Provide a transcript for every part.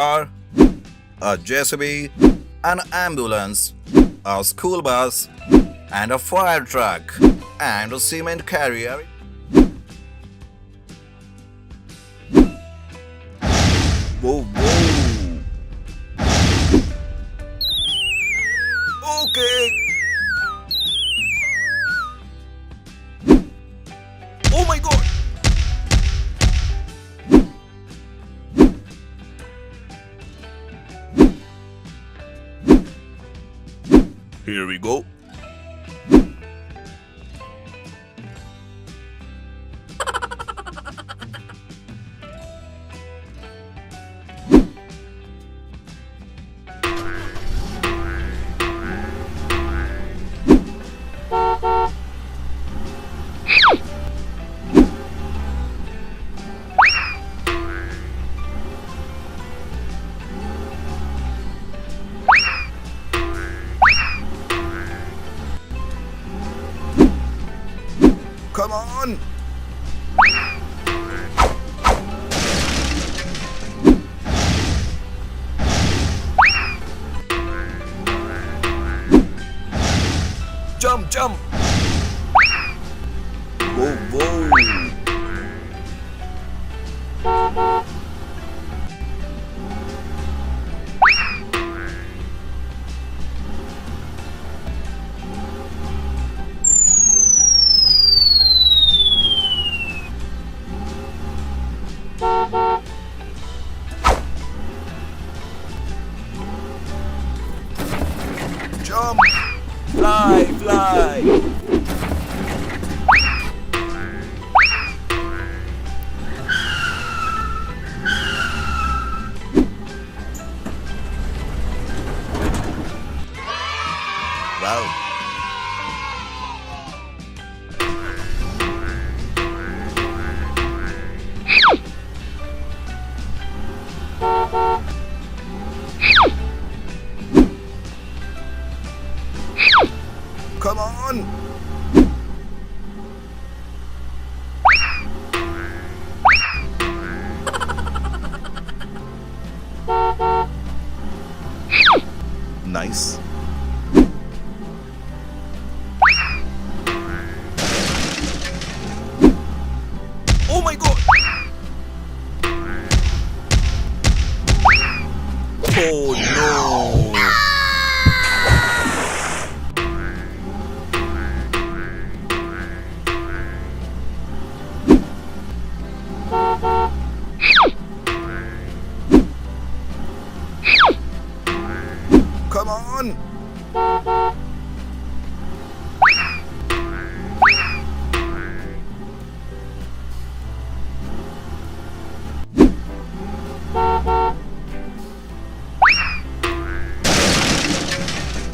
car, a JCB, an ambulance, a school bus, and a fire truck, and a cement carrier. Whoa, whoa. Okay. Oh my god. Here we go. Come on! Jump, jump! Whoa, whoa! Jump! Fly, fly! Wow! Come on! Nice. Oh my god! Oh no! Come on!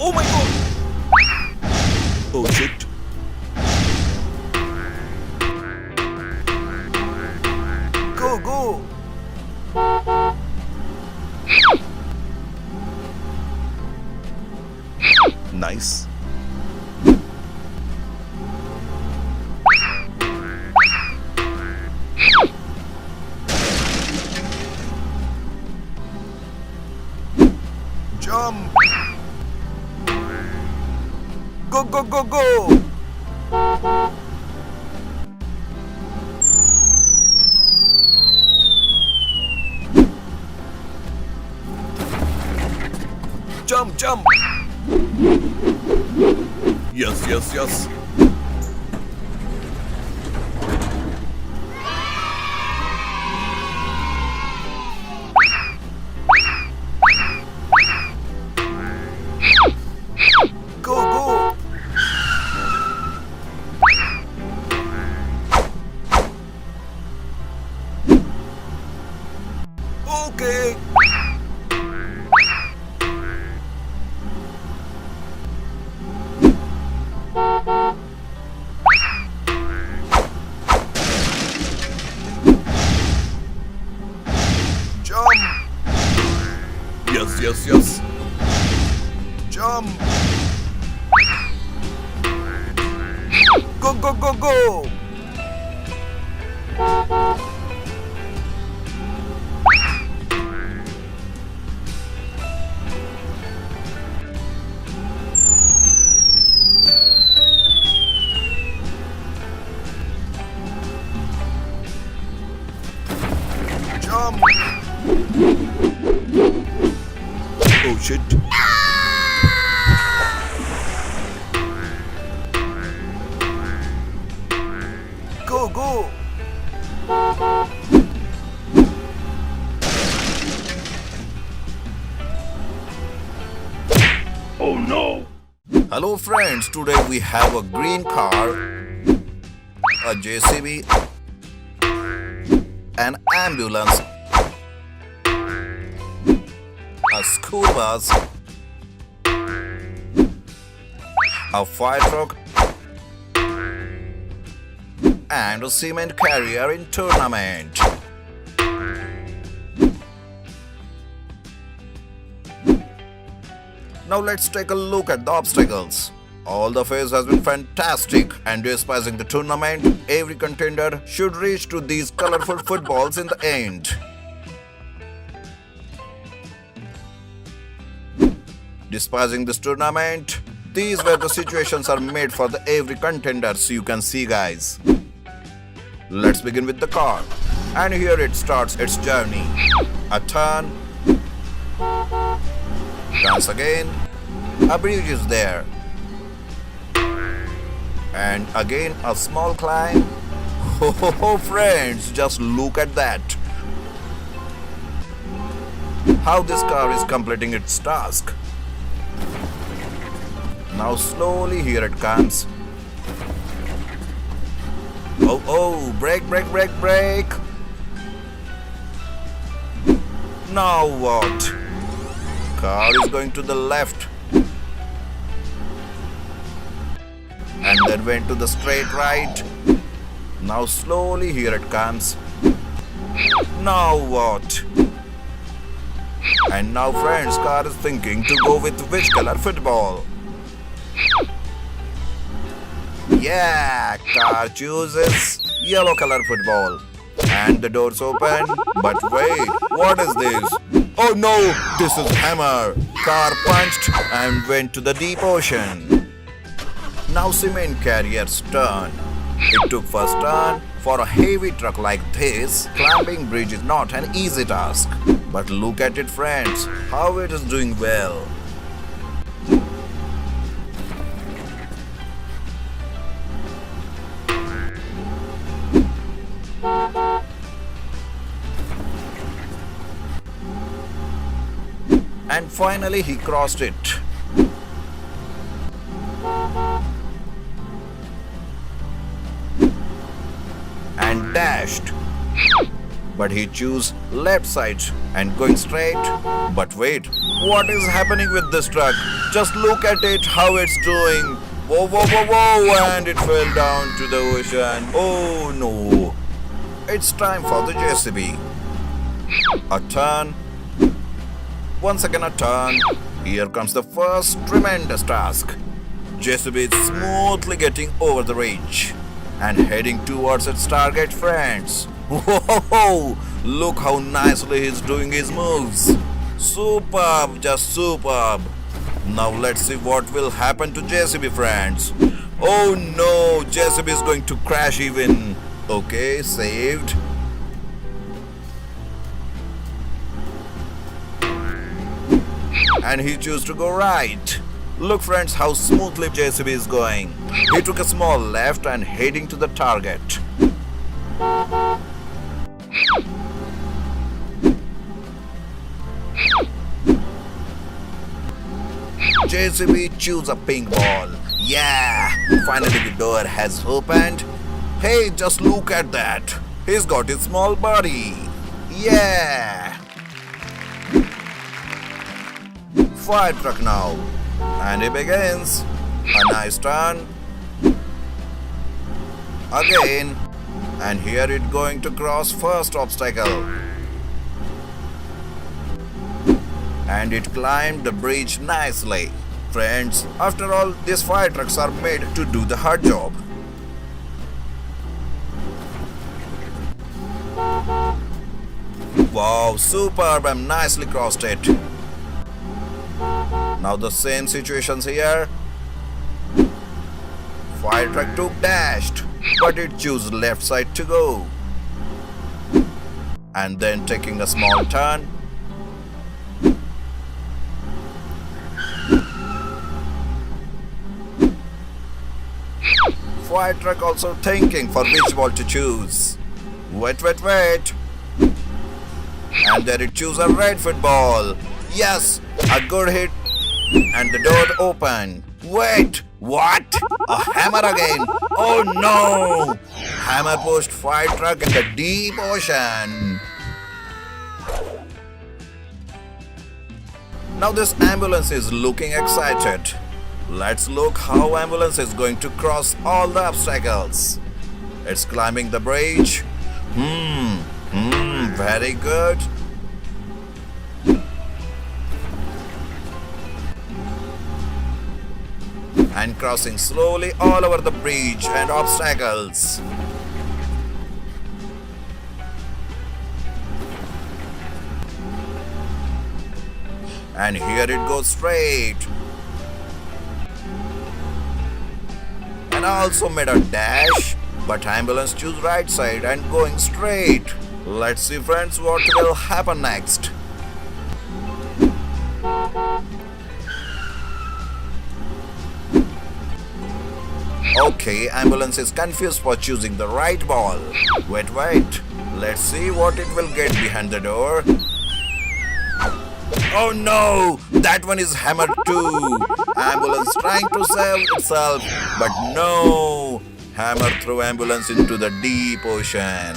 Oh my god! Oh shit! Go, go! Nice. Jump! Go, go, go, go! Jump, jump! Yes, yes, yes. Go, go. Okay. Jump! Yes, yes, yes. Jump! Go, go, go, go! Oh shit. Go, go. Oh no! Hello friends, today we have a green car, a JCB, an ambulance, a school bus, a fire truck, and a cement carrier in tournament. Now let's take a look at the obstacles. All the phase has been fantastic, and despising the tournament, every contender should reach to these colorful footballs in the end. Despising this tournament, these were the situations are made for the every contender, so you can see guys. Let's begin with the car, and here it starts its journey. A turn, turns again, a bridge is there, and again a small climb. Oh friends, just look at that. How this car is completing its task. Now slowly here it comes. Oh, brake, brake, brake, brake. Now what? Car is going to the left and then went to the straight right. Now slowly here it comes. Now what? And now friends, car is thinking to go with which color football. Yeah, car chooses yellow color football. And the doors open. But wait, what is this? Oh no, this is hammer. Car punched and went to the deep ocean. Now cement carrier's turn. It took first turn. For a heavy truck like this, climbing bridge is not an easy task. But look at it friends, how it is doing well. And finally he crossed it. And dashed. But he chose left side and going straight. But wait, what is happening with this truck? Just look at it, how it's doing. Whoa, whoa, whoa, whoa, and it fell down to the ocean. Oh no. It's time for the JCB. A turn. Once again a turn. Here comes the first tremendous task. JCB is smoothly getting over the ridge and heading towards its target friends. Whoa, look how nicely he's doing his moves. Superb, just superb. Now let's see what will happen to JCB friends. Oh no, JCB is going to crash even. Okay, saved. And he chose to go right. Look friends how smoothly JCB is going. He took a small left and heading to the target. JCB choose a pink ball. Yeah, finally the door has opened. Hey, just look at that. He's got his small body. Yeah. Fire truck now. And he begins. A nice turn. Again. And here it going to cross first obstacle. And it climbed the bridge nicely. Friends, after all, these fire trucks are made to do the hard job. Wow, superb and nicely crossed it. Now the same situations here. Fire truck took dashed, but it chose left side to go. And then taking a small turn. fire truck also thinking for which ball to choose. Wait. And there it chose a red football. Yes, a good hit. And the door opened. Wait, what? A hammer again? Oh no! Hammer pushed fire truck in the deep ocean. Now this ambulance is looking excited. Let's look how ambulance is going to cross all the obstacles. It's climbing the bridge. Very good. And crossing slowly all over the bridge and obstacles. And here it goes straight. And I also made a dash, but ambulance choose right side and going straight. Let's see friends what will happen next. Okay, ambulance is confused for choosing the right ball. Wait. Let's see what it will get behind the door. Oh no! That one is hammered too. Ambulance trying to save itself, but no! Hammer threw ambulance into the deep ocean.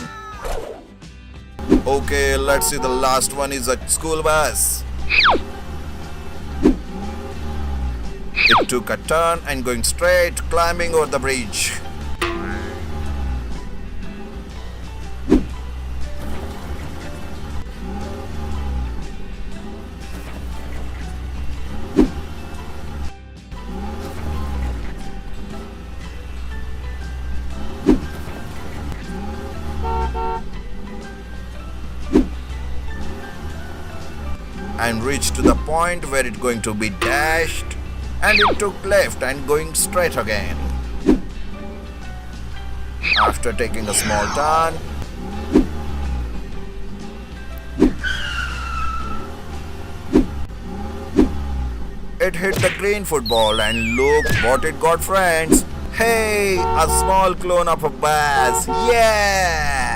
Okay, let's see the last one is a school bus. It took a turn and going straight, climbing over the bridge. And reached to the point where it's going to be dashed. And it took left and going straight again. After taking a small turn, it hit the green football and look what it got friends. Hey, a small clone of a bus. Yeah!